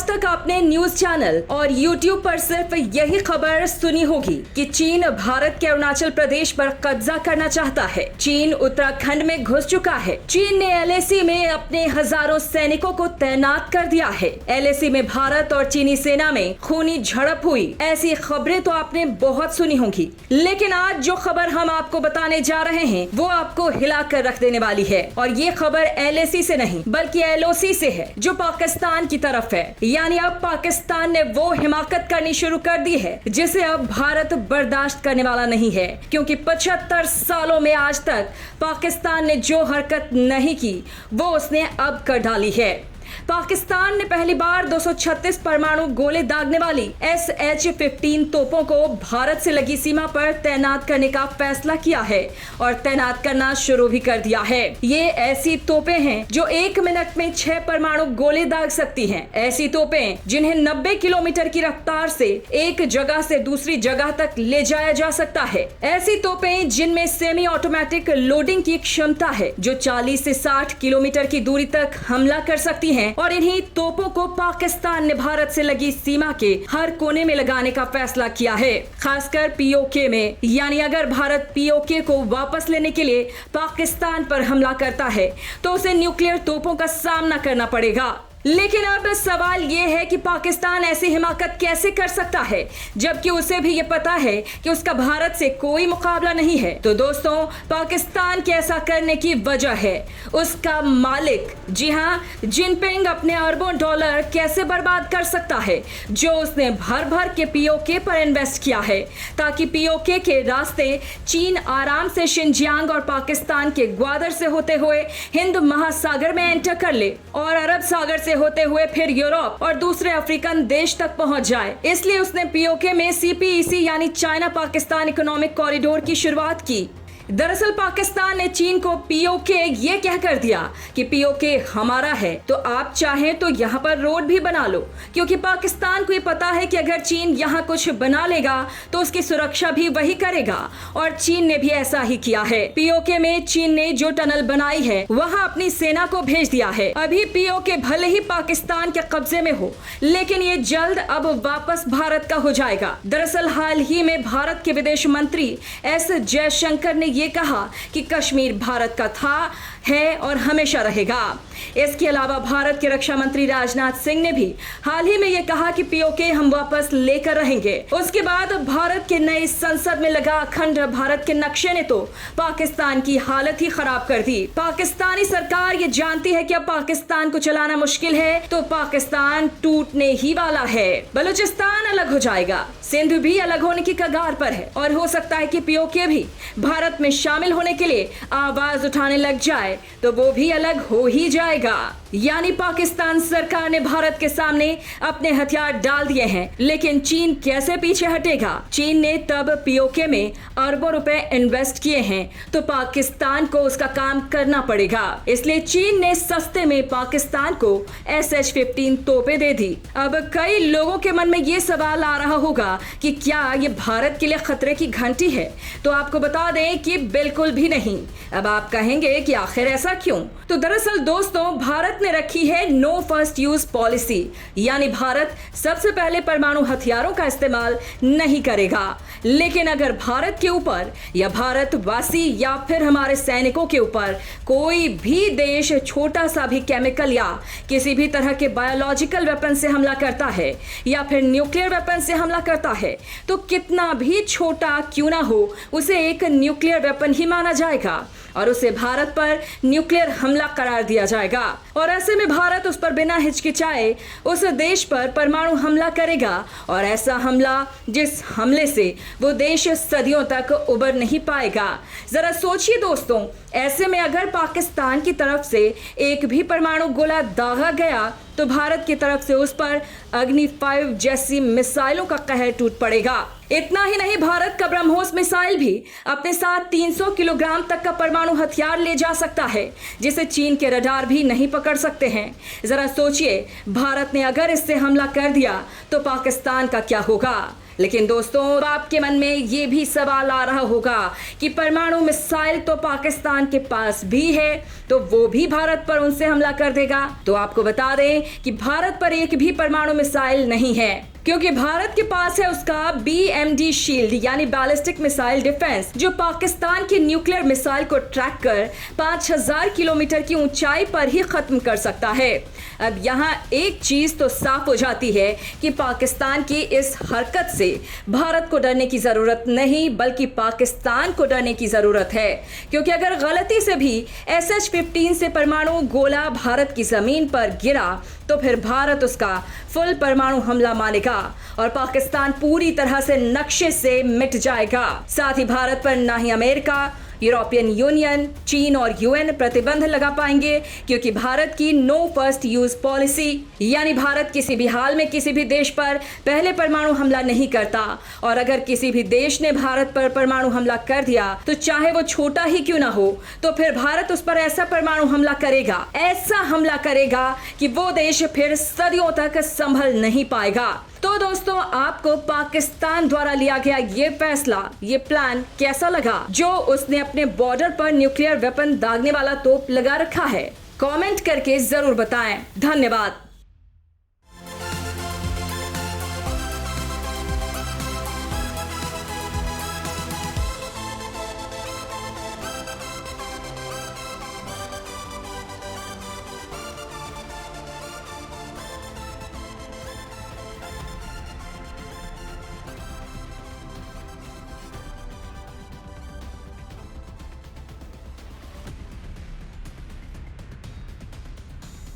आज तक आपने न्यूज चैनल और YouTube पर सिर्फ यही खबर सुनी होगी कि चीन भारत के अरुणाचल प्रदेश पर कब्जा करना चाहता है। चीन उत्तराखंड में घुस चुका है। चीन ने LAC में अपने हजारों सैनिकों को तैनात कर दिया है। LAC में भारत और चीनी सेना में खूनी झड़प हुई। ऐसी खबरें तो आपने बहुत सुनी होंगी, लेकिन आज जो खबर हम आपको बताने जा रहे हैं वो आपको हिला कर रख देने वाली है। और ये खबर LAC से नहीं बल्कि LOC से है, जो पाकिस्तान की तरफ है। यानी अब पाकिस्तान ने वो हिमाकत करनी शुरू कर दी है जिसे अब भारत बर्दाश्त करने वाला नहीं है, क्योंकि 75 सालों में आज तक पाकिस्तान ने जो हरकत नहीं की वो उसने अब कर डाली है। पाकिस्तान ने पहली बार 236 परमाणु गोले दागने वाली SH-15 तोपों को भारत से लगी सीमा पर तैनात करने का फैसला किया है और तैनात करना शुरू भी कर दिया है। ये ऐसी तोपें हैं जो 1 मिनट में 6 परमाणु गोले दाग सकती हैं। ऐसी तोपें जिन्हें 90 किलोमीटर की रफ्तार से एक जगह से दूसरी जगह तक ले जाया जा सकता है। ऐसी तोपें जिनमें सेमी ऑटोमेटिक लोडिंग की क्षमता है, जो 40 से 60 किलोमीटर की दूरी तक हमला कर सकती है। और इन्हीं तोपों को पाकिस्तान ने भारत से लगी सीमा के हर कोने में लगाने का फैसला किया है, खासकर POK में। यानी अगर भारत POK को वापस लेने के लिए पाकिस्तान पर हमला करता है तो उसे न्यूक्लियर तोपों का सामना करना पड़ेगा। लेकिन अब सवाल ये है कि पाकिस्तान ऐसी हिमाकत कैसे कर सकता है जबकि उसे भी ये पता है कि उसका भारत से कोई मुकाबला नहीं है। तो दोस्तों, पाकिस्तान के ऐसा करने की वजह है उसका मालिक, जी हाँ, जिनपिंग अपने अरबों डॉलर कैसे बर्बाद कर सकता है जो उसने भर भर के POK पर इन्वेस्ट किया है, ताकि POK के रास्ते चीन आराम से शिनजियांग और पाकिस्तान के ग्वादर से होते हुए हिंद महासागर में एंटर कर ले और अरब सागर से होते हुए फिर यूरोप और दूसरे अफ्रीकन देश तक पहुंच जाए। इसलिए उसने POK में CPEC यानी चाइना पाकिस्तान इकोनॉमिक कॉरिडोर की शुरुआत की। दरअसल पाकिस्तान ने चीन को POK ये कहकर दिया कि POK हमारा है, तो आप चाहें तो यहाँ पर रोड भी बना लो, क्योंकि पाकिस्तान को ये पता है कि अगर चीन यहाँ कुछ बना लेगा तो उसकी सुरक्षा भी वही करेगा। और चीन ने भी ऐसा ही किया है। POK में चीन ने जो टनल बनाई है वहाँ अपनी सेना को भेज दिया है। अभी POK भले ही पाकिस्तान के कब्जे में हो, लेकिन ये जल्द अब वापस भारत का हो जाएगा। दरअसल हाल ही में भारत के विदेश मंत्री S जयशंकर ने ये कहा कि कश्मीर भारत का था, है और हमेशा रहेगा। इसके अलावा भारत के रक्षा मंत्री राजनाथ सिंह ने भी हाल ही में ये कहा कि POK हम वापस लेकर रहेंगे। उसके बाद भारत के नए संसद में लगा अखंड भारत के नक्शे ने तो पाकिस्तान की हालत ही खराब कर दी। पाकिस्तानी सरकार ये जानती है कि अब पाकिस्तान को चलाना मुश्किल है, तो पाकिस्तान टूटने ही वाला है। बलूचिस्तान अलग हो जाएगा, सिंध भी अलग होने की कगार पर है और हो सकता है कि POK भी भारत में शामिल होने के लिए आवाज उठाने लग जाए तो वो भी अलग हो ही जाएगा। यानी पाकिस्तान सरकार ने भारत के सामने अपने हथियार डाल दिए हैं, लेकिन चीन कैसे पीछे हटेगा? चीन ने तब POK में अरबों रुपए इन्वेस्ट किए हैं, तो पाकिस्तान को उसका काम करना पड़ेगा। इसलिए चीन ने सस्ते में पाकिस्तान को SH-15 तोपें दे दी। अब कई लोगों के मन में ये सवाल आ रहा होगा कि क्या ये भारत के लिए खतरे की घंटी है? तो आपको बता दें कि बिल्कुल भी नहीं। अब आप कहेंगे कि आखिर ऐसा क्यों? तो दरअसल दोस्तों, भारत ने रखी है नो फर्स्ट यूज पॉलिसी, यानी भारत सबसे पहले परमाणु हथियारों का इस्तेमाल नहीं करेगा। लेकिन अगर भारत के ऊपर या भारतवासी या फिर हमारे सैनिकों के ऊपर कोई भी देश छोटा सा भी केमिकल या किसी भी तरह के बायोलॉजिकल वेपन से हमला करता है या फिर न्यूक्लियर वेपन से हमला करता है, तो कितना भी छोटा क्यों ना हो, उसे एक न्यूक्लियर वेपन ही माना जाएगा और उसे भारत पर न्यूक्लियर हमला करार दिया जाएगा। और ऐसे में भारत उस पर बिना हिचकिचाए उस देश पर परमाणु हमला करेगा, और ऐसा हमला जिस हमले से वो देश सदियों तक उबर नहीं पाएगा। जरा सोचिए दोस्तों, ऐसे में अगर पाकिस्तान की तरफ से एक भी परमाणु गोला दागा गया तो भारत की तरफ से उस पर अग्नि 5 जैसी मिसाइलों का कहर टूट पड़ेगा। इतना ही नहीं, भारत का ब्रह्मोस मिसाइल भी अपने साथ 300 किलोग्राम तक का परमाणु हथियार ले जा सकता है, जिसे चीन के रडार भी नहीं पकड़ सकते हैं। जरा सोचिए, भारत ने अगर इससे हमला कर दिया तो पाकिस्तान का क्या होगा? लेकिन दोस्तों आपके मन में ये भी सवाल आ रहा होगा कि परमाणु मिसाइल तो पाकिस्तान के पास भी है, तो वो भी भारत पर उनसे हमला कर देगा। तो आपको बता दें कि भारत पर एक भी परमाणु मिसाइल नहीं है, क्योंकि भारत के पास है उसका BMD शील्ड यानी बैलिस्टिक मिसाइल डिफेंस, जो पाकिस्तान की न्यूक्लियर मिसाइल को ट्रैक कर 5000 किलोमीटर की ऊंचाई पर ही खत्म कर सकता है। अब यहाँ एक चीज तो साफ हो जाती है कि पाकिस्तान की इस हरकत से भारत को डरने की जरूरत नहीं, बल्कि पाकिस्तान को डरने की जरूरत है, क्योंकि अगर गलती से भी SH-15 से परमाणु गोला भारत की जमीन पर गिरा तो फिर भारत उसका फुल परमाणु हमला मानेगा और पाकिस्तान पूरी तरह से नक्शे से मिट जाएगा। साथ ही भारत पर ना ही अमेरिका, यूरोपियन यूनियन, चीन और UN प्रतिबंध लगा पाएंगे, क्योंकि भारत की नो फर्स्ट यूज पॉलिसी यानी भारत किसी भी हाल में किसी भी देश पर पहले परमाणु हमला नहीं करता, और अगर किसी भी देश ने भारत पर परमाणु हमला कर दिया तो चाहे वो छोटा ही क्यों ना हो, तो फिर भारत उस पर ऐसा परमाणु हमला करेगा, ऐसा हमला करेगा कि वो देश फिर सदियों तक संभल नहीं पाएगा। तो दोस्तों, आपको पाकिस्तान द्वारा लिया गया ये फैसला, ये प्लान कैसा लगा, जो उसने अपने बॉर्डर पर न्यूक्लियर वेपन दागने वाला तोप लगा रखा है? कमेंट करके जरूर बताएं। धन्यवाद।